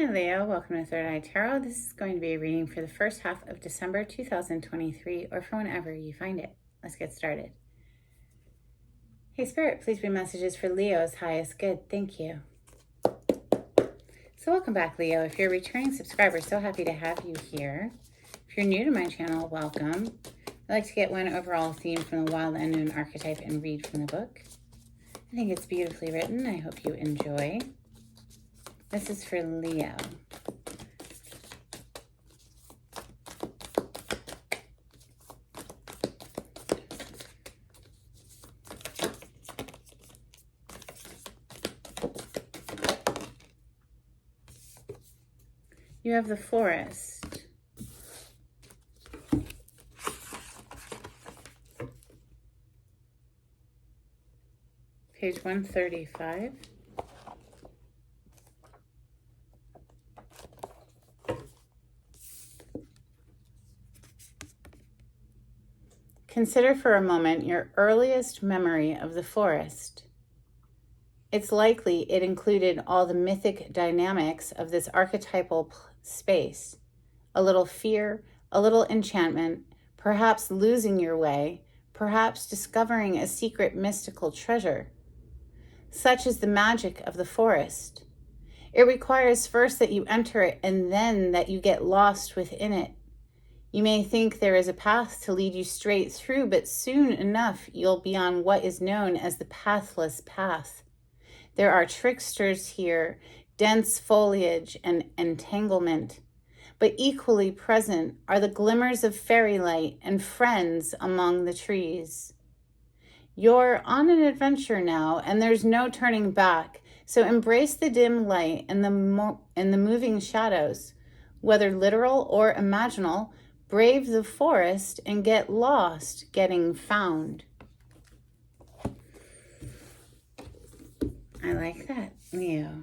Hi Leo, welcome to Third Eye Tarot. This is going to be a reading for the first half of December 2023, or for whenever you find it. Let's get started. Hey Spirit, please bring messages for Leo's highest good. Thank you. So welcome back, Leo. If you're a returning subscriber, so happy to have you here. If you're new to my channel, welcome. I like to get one overall theme from the Wild Unknown archetype and read from the book. I think it's beautifully written. I hope you enjoy. This is for Leo. You have the Forest. Page 135. Consider for a moment your earliest memory of the forest. It's likely it included all the mythic dynamics of this archetypal space. A little fear, a little enchantment, perhaps losing your way, perhaps discovering a secret mystical treasure. Such is the magic of the forest. It requires first that you enter it and then that you get lost within it. You may think there is a path to lead you straight through, but soon enough you'll be on what is known as the pathless path. There are tricksters here, dense foliage and entanglement, but equally present are the glimmers of fairy light and friends among the trees. You're on an adventure now, and there's no turning back, so embrace the dim light and the moving shadows, whether literal or imaginal. Brave the forest and get lost getting found. I like that, Leo.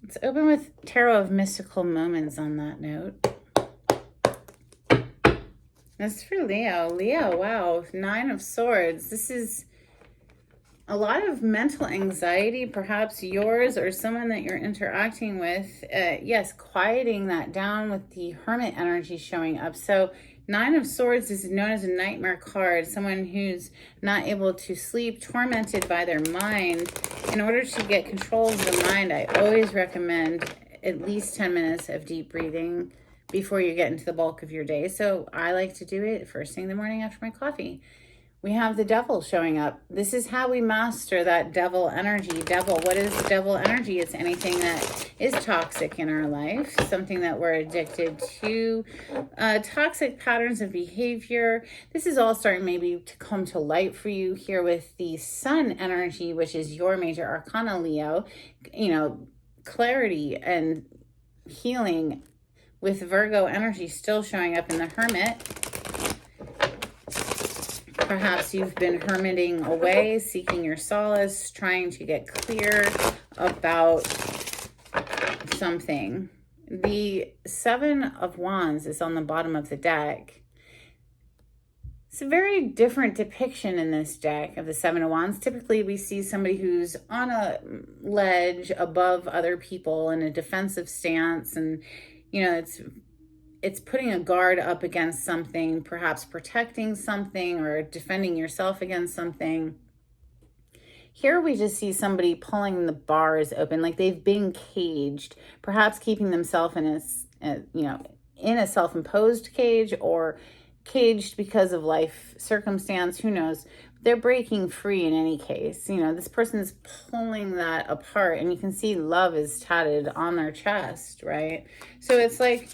Let's open with Tarot of Mystical Moments on that note. That's for Leo. Leo, wow, 9 of Swords. This is a lot of mental anxiety, perhaps yours or someone that you're interacting with. Yes, quieting that down with the Hermit energy showing up. So 9 of Swords is known as a nightmare card, someone who's not able to sleep, tormented by their mind. In order to get control of the mind, I always recommend at least 10 minutes of deep breathing before you get into the bulk of your day. So I like to do it first thing in the morning after my coffee. We have the Devil showing up. This is how we master that devil energy. Devil, what is the devil energy? It's anything that is toxic in our life, something that we're addicted to, toxic patterns of behavior. This is all starting maybe to come to light for you here with the Sun energy, which is your major arcana, Leo. You know, clarity and healing with Virgo energy still showing up in the Hermit. Perhaps you've been hermiting away, seeking your solace, trying to get clear about something. The 7 of Wands is on the bottom of the deck. It's a very different depiction in this deck of the 7 of Wands. Typically, we see somebody who's on a ledge above other people in a defensive stance, and you know, it's putting a guard up against something, perhaps protecting something or defending yourself against something. Here we just see somebody pulling the bars open, like they've been caged, perhaps keeping themselves in a self-imposed cage or caged because of life circumstance, who knows. They're breaking free in any case. You know, this person is pulling that apart, and you can see love is tatted on their chest, right? So it's like,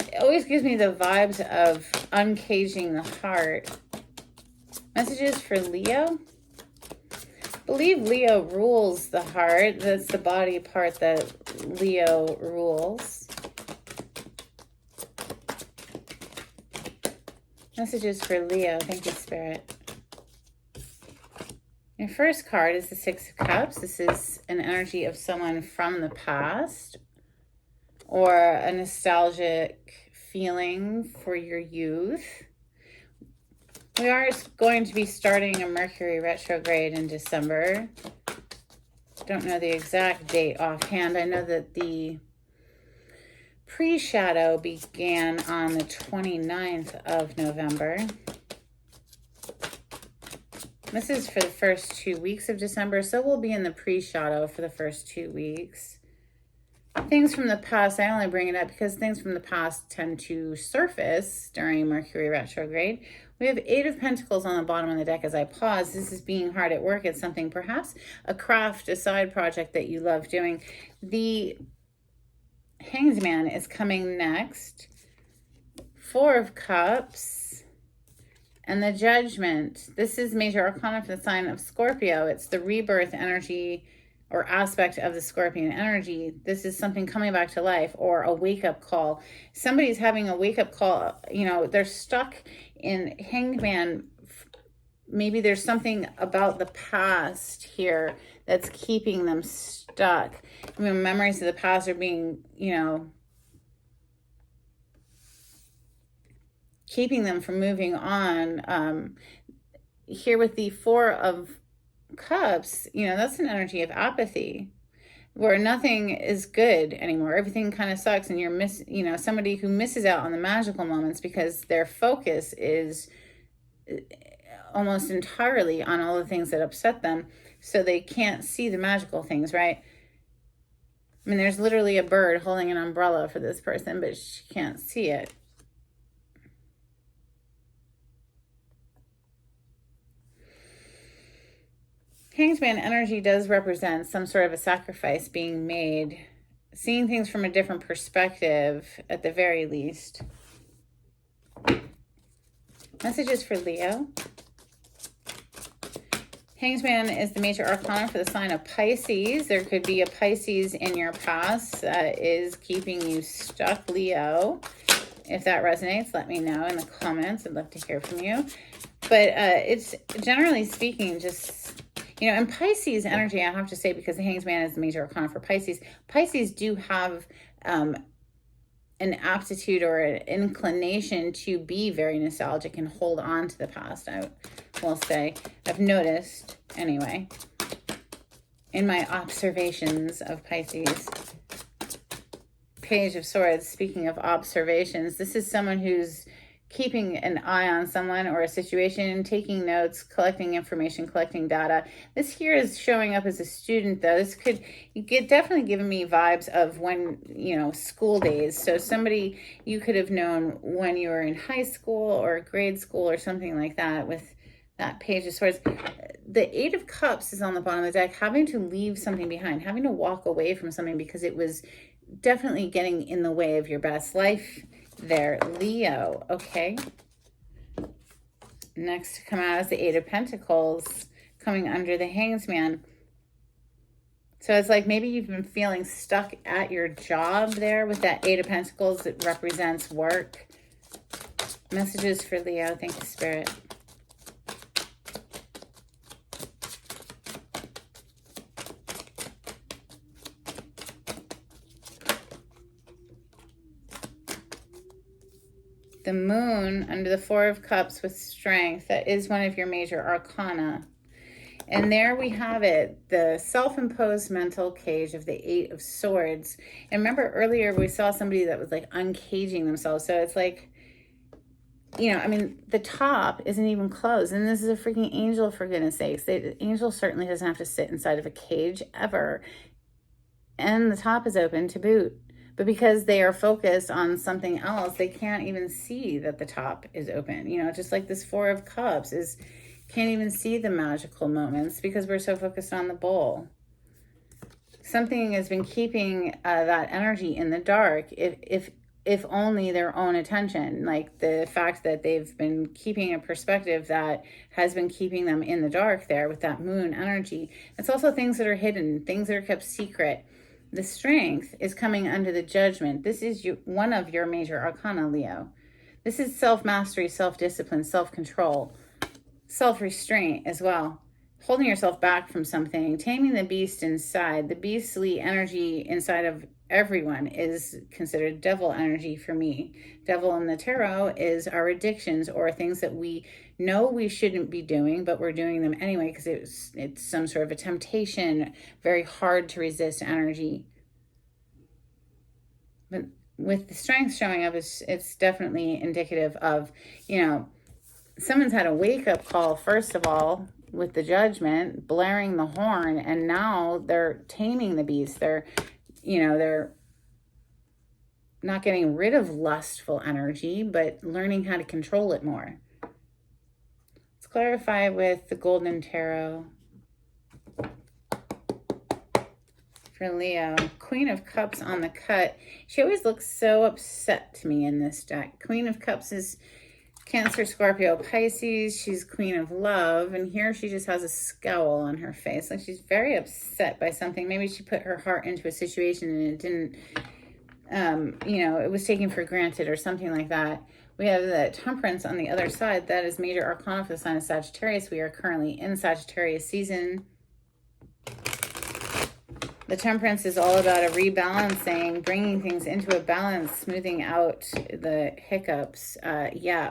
it always gives me the vibes of uncaging the heart. Messages for Leo. I believe Leo rules the heart. That's the body part that Leo rules. Messages for Leo. Thank you, Spirit. Your first card is the 6 of Cups. This is an energy of someone from the past, or a nostalgic feeling for your youth. We are going to be starting a Mercury retrograde in December. Don't know the exact date offhand. I know that the pre-shadow began on the 29th of November. This is for the first 2 weeks of December, so we'll be in the pre-shadow for the first 2 weeks. Things from the past, I only bring it up because things from the past tend to surface during Mercury retrograde. We have 8 of Pentacles on the bottom of the deck as I pause. This is being hard at work. It's something, perhaps a craft, a side project that you love doing. The Hanged Man is coming next. 4 of Cups and the Judgment. This is major arcana for the sign of Scorpio. It's the rebirth energy or aspect of the Scorpion energy. This is something coming back to life or a wake-up call. Somebody's having a wake-up call. You know, they're stuck in Hanged Man. Maybe there's something about the past here that's keeping them stuck. I mean, memories of the past are being, you know, keeping them from moving on. Here with the 4 of Cups, you know, that's an energy of apathy where nothing is good anymore. Everything kind of sucks, and you're you know, somebody who misses out on the magical moments because their focus is almost entirely on all the things that upset them, so they can't see the magical things, right? I mean, there's literally a bird holding an umbrella for this person, but she can't see it. Hanged Man energy does represent some sort of a sacrifice being made, seeing things from a different perspective at the very least. Messages for Leo. Hanged Man is the major arcana for the sign of Pisces. There could be a Pisces in your past that is keeping you stuck, Leo. If that resonates, let me know in the comments. I'd love to hear from you. But it's generally speaking just, you know, and Pisces energy, I have to say, because the Hanged Man is the major arcana for Pisces, Pisces do have an aptitude or an inclination to be very nostalgic and hold on to the past. I will say, I've noticed anyway, in my observations of Pisces. Page of Swords, speaking of observations, this is someone who's keeping an eye on someone or a situation, taking notes, collecting information, collecting data. This here is showing up as a student, though. This could definitely giving me vibes of when, you know, school days. So somebody you could have known when you were in high school or grade school or something like that with that Page of Swords. The 8 of Cups is on the bottom of the deck, having to leave something behind, having to walk away from something because it was definitely getting in the way of your best life there, Leo. Okay. Next to come out is the 8 of Pentacles coming under the Hanged Man. So it's like maybe you've been feeling stuck at your job there with that 8 of Pentacles that represents work. Messages for Leo. Thank you, Spirit. The Moon under the 4 of Cups with Strength. That is one of your major arcana. And there we have it, the self-imposed mental cage of the 8 of Swords. And remember earlier we saw somebody that was like uncaging themselves. So it's like, you know, I mean, the top isn't even closed. And this is a freaking angel, for goodness sakes. The angel certainly doesn't have to sit inside of a cage ever. And the top is open to boot. But because they are focused on something else, they can't even see that the top is open. You know, just like this 4 of Cups can't even see the magical moments because we're so focused on the bowl. Something has been keeping that energy in the dark, if only their own attention. Like the fact that they've been keeping a perspective that has been keeping them in the dark there with that Moon energy. It's also things that are hidden, things that are kept secret. The Strength is coming under the Judgment. This is one of your major arcana, Leo. This is self-mastery, self-discipline, self-control, self-restraint as well. Holding yourself back from something, taming the beast inside. The beastly energy inside of everyone is considered devil energy for me. Devil in the tarot is our addictions or things that we know we shouldn't be doing, but we're doing them anyway because it's some sort of a temptation, very hard to resist energy. But with the strength showing up, it's definitely indicative of, someone's had a wake-up call, first of all, with the judgment, blaring the horn, and now they're taming the beast. They're not getting rid of lustful energy, but learning how to control it more. Let's clarify with the Golden Tarot for Leo. Queen of Cups on the cut. She always looks so upset to me in this deck. Queen of Cups is Cancer, Scorpio, Pisces. She's Queen of Love, and here she just has a scowl on her face, like she's very upset by something. Maybe she put her heart into a situation and it didn't, it was taken for granted or something like that. We have the Temperance on the other side. That is major arcana for the sign of Sagittarius. We are currently in Sagittarius season. The Temperance is all about a rebalancing, bringing things into a balance, smoothing out the hiccups.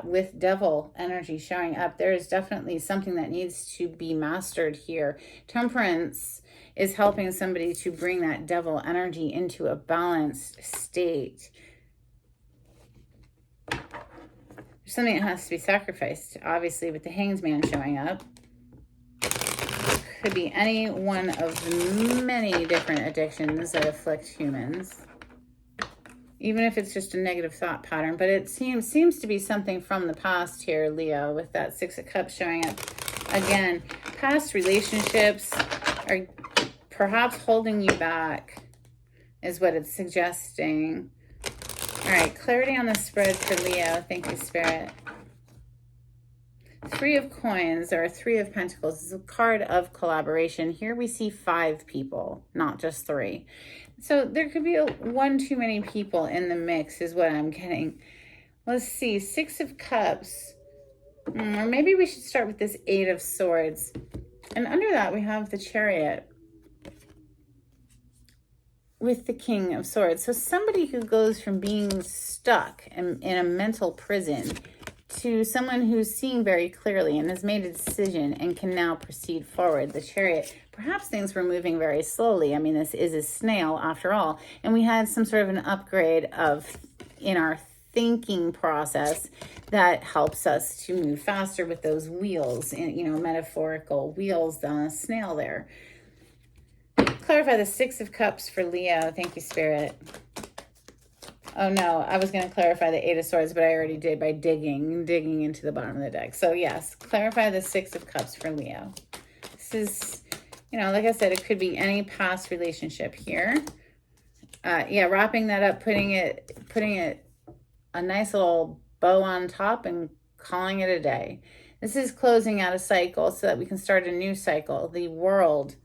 With Devil energy showing up, there is definitely something that needs to be mastered here. Temperance is helping somebody to bring that Devil energy into a balanced state. There's something that has to be sacrificed, obviously, with the Hanged Man showing up. Could be any one of many different addictions that afflict humans, even if it's just a negative thought pattern. But it seems to be something from the past here, Leo, with that Six of Cups showing up again. Past relationships are perhaps holding you back, is what it's suggesting. All right, clarity on the spread for Leo. Thank you, Spirit. Three of Coins, or Three of Pentacles, is a card of collaboration. Here we see 5 people, not just 3. So there could be one too many people in the mix is what I'm getting. Let's see, 6 of Cups. Or maybe we should start with this 8 of Swords. And under that we have the Chariot with the King of Swords. So somebody who goes from being stuck in a mental prison to someone who's seeing very clearly and has made a decision and can now proceed forward. The Chariot, perhaps things were moving very slowly. I mean, this is a snail after all. And we had some sort of an upgrade in our thinking process that helps us to move faster with those wheels, and metaphorical wheels on a snail there. Clarify the 6 of Cups for Leo. Thank you, Spirit. Oh no, I was going to clarify the 8 of Swords, but I already did by digging into the bottom of the deck. So yes, clarify the 6 of Cups for Leo. This is, like I said, it could be any past relationship here. Wrapping that up, putting it a nice little bow on top and calling it a day. This is closing out a cycle so that we can start a new cycle. The World.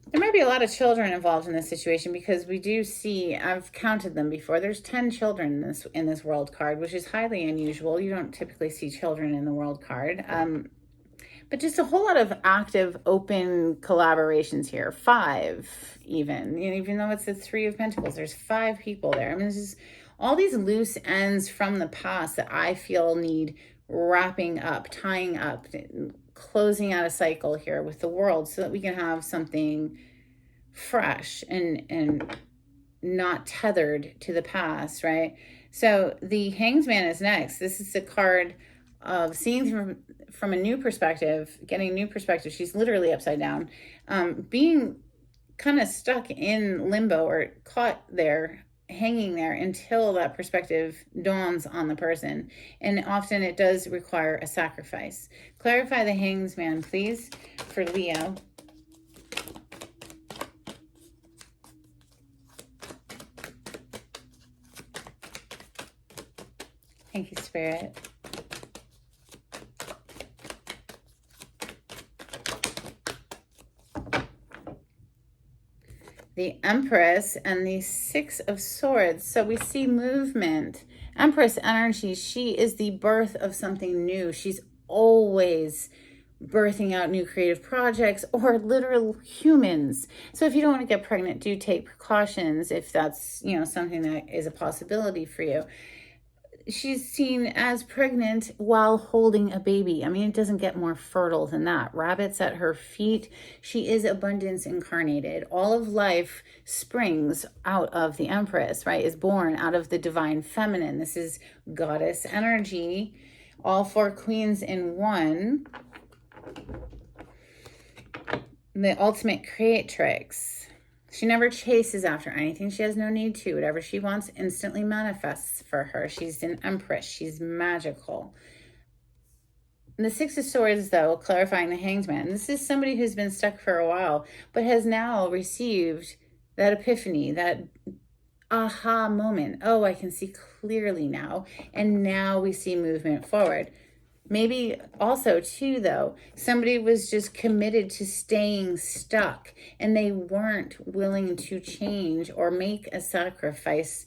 There might be a lot of children involved in this situation, because we do see, I've counted them before, there's 10 children in this World card, which is highly unusual. You don't typically see children in the World card. But just a whole lot of active, open collaborations here. 5 even. Even though it's the 3 of Pentacles, there's 5 people there. I mean, this is all these loose ends from the past that I feel need wrapping up, tying up, closing out a cycle here with the World, so that we can have something fresh and not tethered to the past, right? So the Hanged Man is next. This is a card of seeing from a new perspective, getting new perspective. She's literally upside down, being kind of stuck in limbo or caught there, hanging there until that perspective dawns on the person. And often it does require a sacrifice. Clarify the Hanged Man, please, for Leo. Thank you, Spirit. The Empress and the 6 of Swords. So we see movement. Empress energy, she is the birth of something new. She's always birthing out new creative projects or literal humans. So if you don't want to get pregnant, do take precautions if that's, something that is a possibility for you. she's seen as pregnant while holding a baby. I mean, it doesn't get more fertile than that. Rabbits at her feet. She is abundance incarnated. All of life springs out of the Empress, right? Is born out of the divine feminine. This is goddess energy. All four queens in one. The ultimate creatrix. She never chases after anything. She has no need to. Whatever she wants instantly manifests for her. She's an empress. She's magical. And the Six of Swords, though, clarifying the Hanged Man. This is somebody who's been stuck for a while, but has now received that epiphany, that aha moment. Oh, I can see clearly now. And now we see movement forward. Maybe also, too, though, somebody was just committed to staying stuck and they weren't willing to change or make a sacrifice.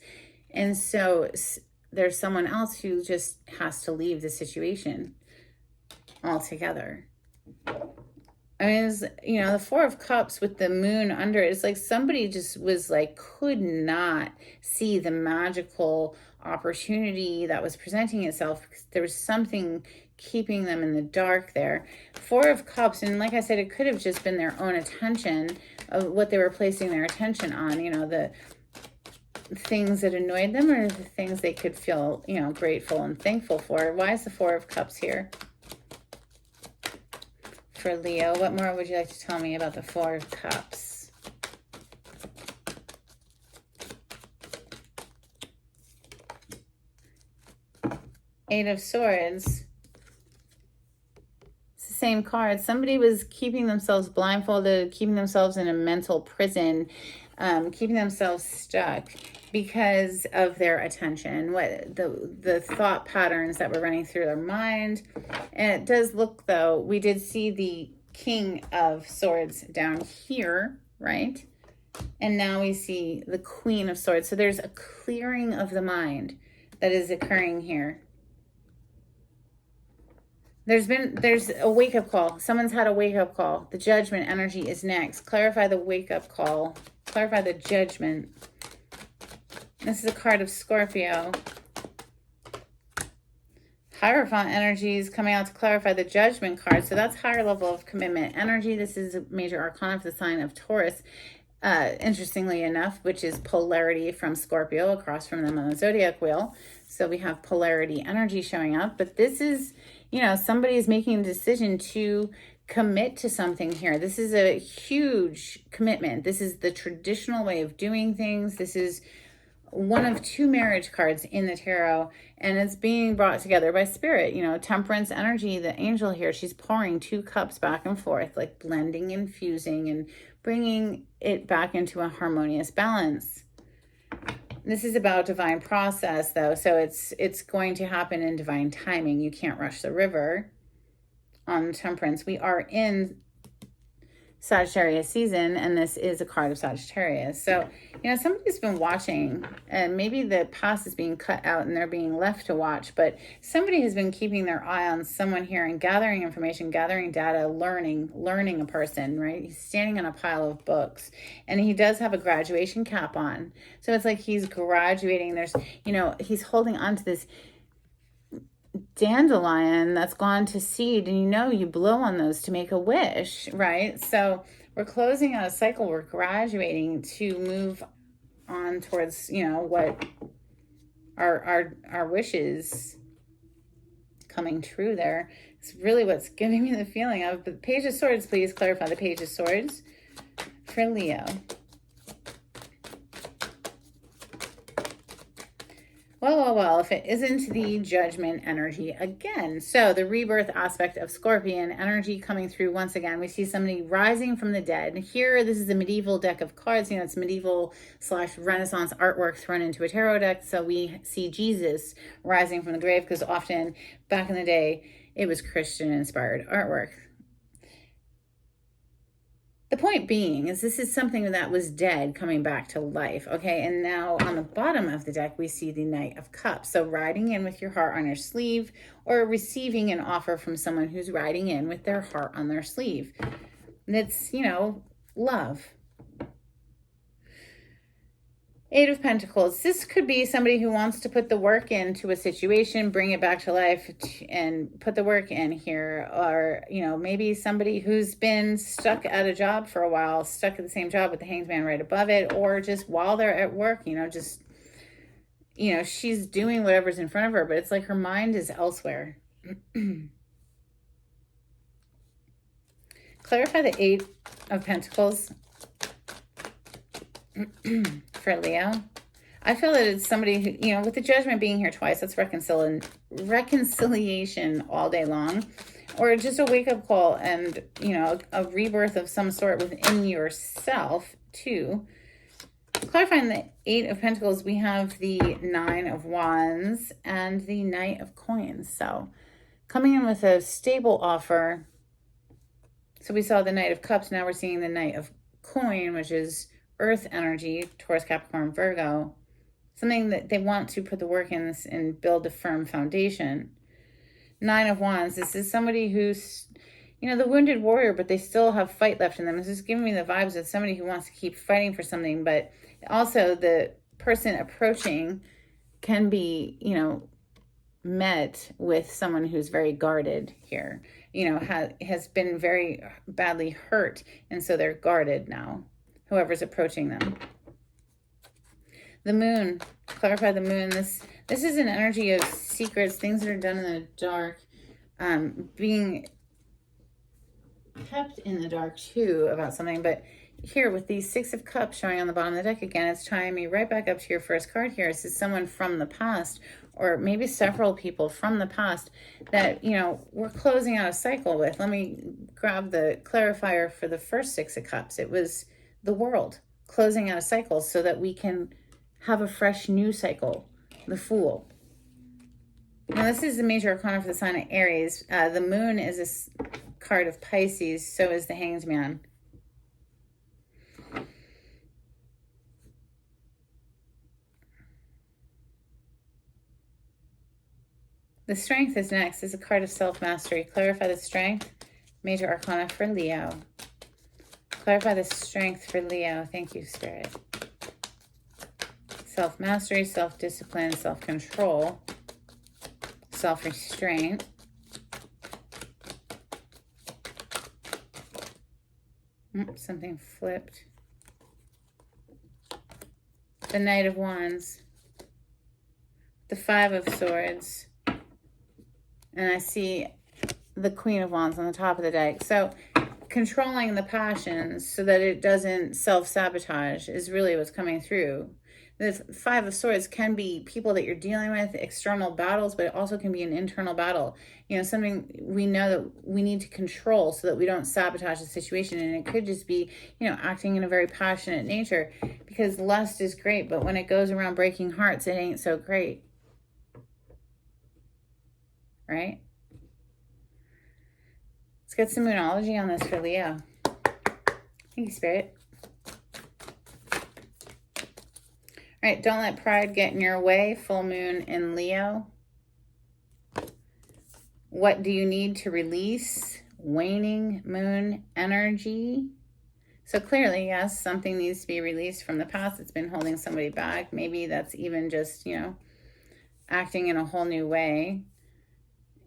And so there's someone else who just has to leave the situation altogether. I mean, it's, you know, the Four of Cups with the moon under it, it's like somebody just was like, could not see the magical opportunity that was presenting itself because there was something keeping them in the dark there. Four of Cups, and like I said, it could have just been their own attention of what they were placing their attention on, you know, the things that annoyed them or the things they could feel, you know, grateful and thankful for. Why is the Four of Cups here? For Leo, what more would you like to tell me about the Four of Cups? Eight of Swords. It's the same card. Somebody was keeping themselves blindfolded, keeping themselves in a mental prison, keeping themselves stuck because of their attention, what the thought patterns that were running through their mind. And it does look, though, we did see the King of Swords down here, right? And now we see the Queen of Swords. So there's a clearing of the mind that is occurring here. There's a wake-up call. Someone's had a wake-up call. The Judgment energy is next. Clarify the wake-up call. Clarify the Judgment. This is a card of Scorpio. Hierophant energy is coming out to clarify the Judgment card. So that's higher level of commitment energy. This is a major arcana for the sign of Taurus. Interestingly enough, which is polarity from Scorpio across from them on the zodiac wheel. So we have polarity energy showing up. But this is, you know, somebody is making a decision to commit to something here. This is a huge commitment. This is the traditional way of doing things. This is one of two marriage cards in the tarot, and it's being brought together by spirit. You know, temperance energy, the angel here, she's pouring two cups back and forth, like blending and fusing and bringing it back into a harmonious balance. This is about divine process, though, so it's going to happen in divine timing. You can't rush the river on temperance. We are in Sagittarius season, and this is a card of Sagittarius. So, you know, somebody's been watching, and maybe the past is being cut out and they're being left to watch, but somebody has been keeping their eye on someone here and gathering information, gathering data, learning a person, right? He's standing on a pile of books, and he does have a graduation cap on. So it's like he's graduating. There's, you know, he's holding on to this dandelion that's gone to seed, and you know, you blow on those to make a wish, right? So we're closing out a cycle. We're graduating to move on towards, you know, what our wishes coming true there. It's really what's giving me the feeling of the Page of Swords. Please clarify the Page of Swords for Leo. Well, if it isn't the Judgment energy again. So the rebirth aspect of Scorpion energy coming through once again. We see somebody rising from the dead. Here, this is a medieval deck of cards. You know, it's medieval / Renaissance artwork thrown into a tarot deck. So we see Jesus rising from the grave because often back in the day, it was Christian-inspired artwork. The point being is this is something that was dead coming back to life, okay? And now on the bottom of the deck, we see the Knight of Cups. So riding in with your heart on your sleeve, or receiving an offer from someone who's riding in with their heart on their sleeve. And it's, you know, love. Eight of Pentacles. This could be somebody who wants to put the work into a situation, bring it back to life, and put the work in here. Or, you know, maybe somebody who's been stuck at a job for a while, stuck at the same job with the Hanged Man right above it, or just while they're at work, you know, just, you know, she's doing whatever's in front of her, but it's like her mind is elsewhere. Clarify the Eight of Pentacles for Leo. I feel that it's somebody who, you know, with the Judgment being here twice, that's reconciliation all day long, or just a wake-up call and, you know, a rebirth of some sort within yourself too. Clarifying the Eight of Pentacles, we have the Nine of Wands and the Knight of Coins. So coming in with a stable offer. So we saw the Knight of Cups. Now we're seeing the Knight of Coin, which is Earth energy, Taurus, Capricorn, Virgo. Something that they want to put the work in this and build a firm foundation. Nine of Wands. This is somebody who's, you know, the wounded warrior, but they still have fight left in them. This is giving me the vibes of somebody who wants to keep fighting for something, but also the person approaching can be, you know, met with someone who's very guarded here, you know, has been very badly hurt, and so they're guarded now, whoever's approaching them. The Moon. Clarify the Moon. This is an energy of secrets, things that are done in the dark, being kept in the dark too about something. But here with these Six of Cups showing on the bottom of the deck again, it's tying me right back up to your first card here. This is someone from the past, or maybe several people from the past that, you know, we're closing out a cycle with. Let me grab the clarifier for the first Six of Cups. It was the world closing out a cycle so that we can have a fresh new cycle. The Fool. Now this is the major arcana for the sign of Aries. The Moon is a card of Pisces, so is the Hanged Man. The Strength is next. Is a card of self-mastery. Clarify the Strength. Major arcana for Leo. Clarify the Strength for Leo. Thank you, Spirit. Self-mastery, self-discipline, self-control, self-restraint. Something flipped. The Knight of Wands. The Five of Swords. And I see the Queen of Wands on the top of the deck. So controlling the passions so that it doesn't self-sabotage is really what's coming through. The Five of Swords can be people that you're dealing with, external battles, but it also can be an internal battle. You know, something we know that we need to control so that we don't sabotage the situation. And it could just be, you know, acting in a very passionate nature, because lust is great, but when it goes around breaking hearts, it ain't so great. Right? Let's get some Moonology on this for Leo. Thank you, Spirit. All right, don't let pride get in your way. Full moon in Leo. What do you need to release? Waning moon energy. So clearly, yes, something needs to be released from the past that's been holding somebody back. Maybe that's even just, you know, acting in a whole new way.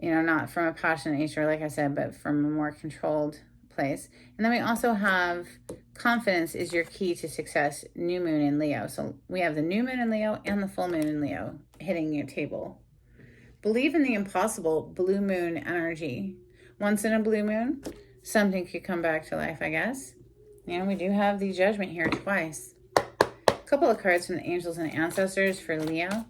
You know, not from a passionate nature, like I said, but from a more controlled place. And then we also have confidence is your key to success. New moon in Leo. So we have the new moon in Leo and the full moon in Leo hitting your table. Believe in the impossible. Blue moon energy. Once in a blue moon, something could come back to life, I guess. And we do have the Judgment here twice. A couple of cards from the angels and ancestors for Leo.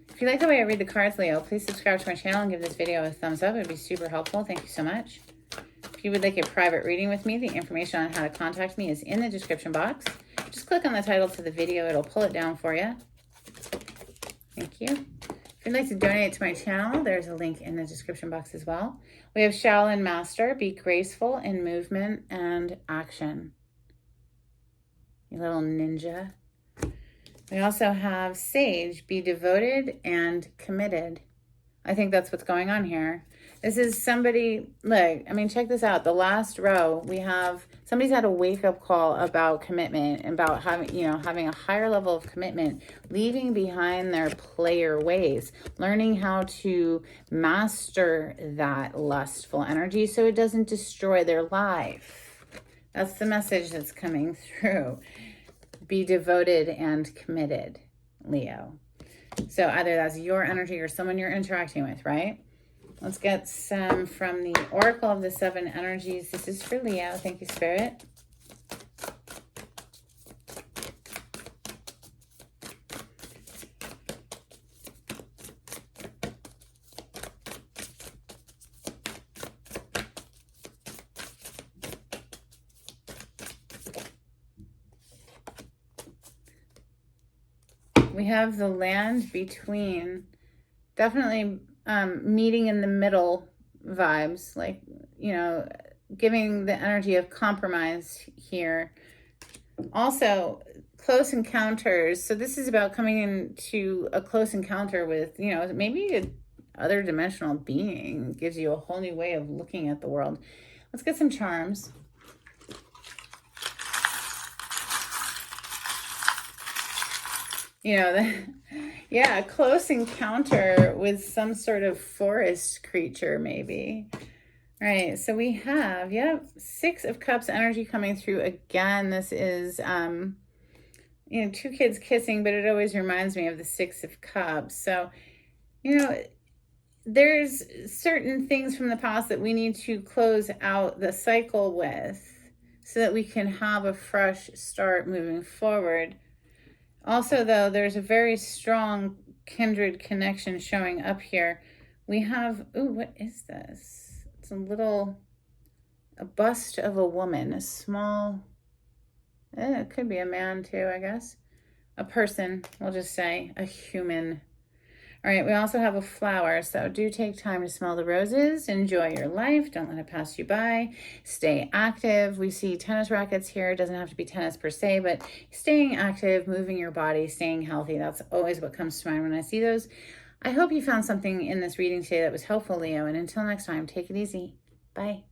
If you like the way I read the cards, Leo, please subscribe to my channel and give this video a thumbs up. It would be super helpful. Thank you so much. If you would like a private reading with me, the information on how to contact me is in the description box. Just click on the title to the video. It'll pull it down for you. Thank you. If you'd like to donate to my channel, there's a link in the description box as well. We have Shaolin Master, be graceful in movement and action. You little ninja. We also have Sage, be devoted and committed. I think that's what's going on here. This is somebody, look, I mean, check this out. The last row, we have, somebody's had a wake-up call about commitment, about having, having a higher level of commitment, leaving behind their player ways, learning how to master that lustful energy so it doesn't destroy their life. That's the message that's coming through. Be devoted and committed, Leo. So either that's your energy or someone you're interacting with, right? Let's get some from the Oracle of the Seven Energies. This is for Leo. Thank you, Spirit. We have the land between, definitely meeting in the middle vibes, like, giving the energy of compromise here. Also, close encounters. So this is about coming into a close encounter with, maybe an other dimensional being. Gives you a whole new way of looking at the world. Let's get some charms. Yeah, a close encounter with some sort of forest creature, maybe. All right, so we have, Six of Cups energy coming through again. This is, two kids kissing, but it always reminds me of the Six of Cups. So, there's certain things from the past that we need to close out the cycle with so that we can have a fresh start moving forward. Also, though, there's a very strong kindred connection showing up here. We have, what is this? It's a bust of a woman, a small, it could be a man too, I guess. A person, we'll just say, a human. All right, we also have a flower, so do take time to smell the roses. Enjoy your life. Don't let it pass you by. Stay active. We see tennis rackets here. It doesn't have to be tennis per se, but staying active, moving your body, staying healthy. That's always what comes to mind when I see those. I hope you found something in this reading today that was helpful, Leo. And until next time, take it easy. Bye.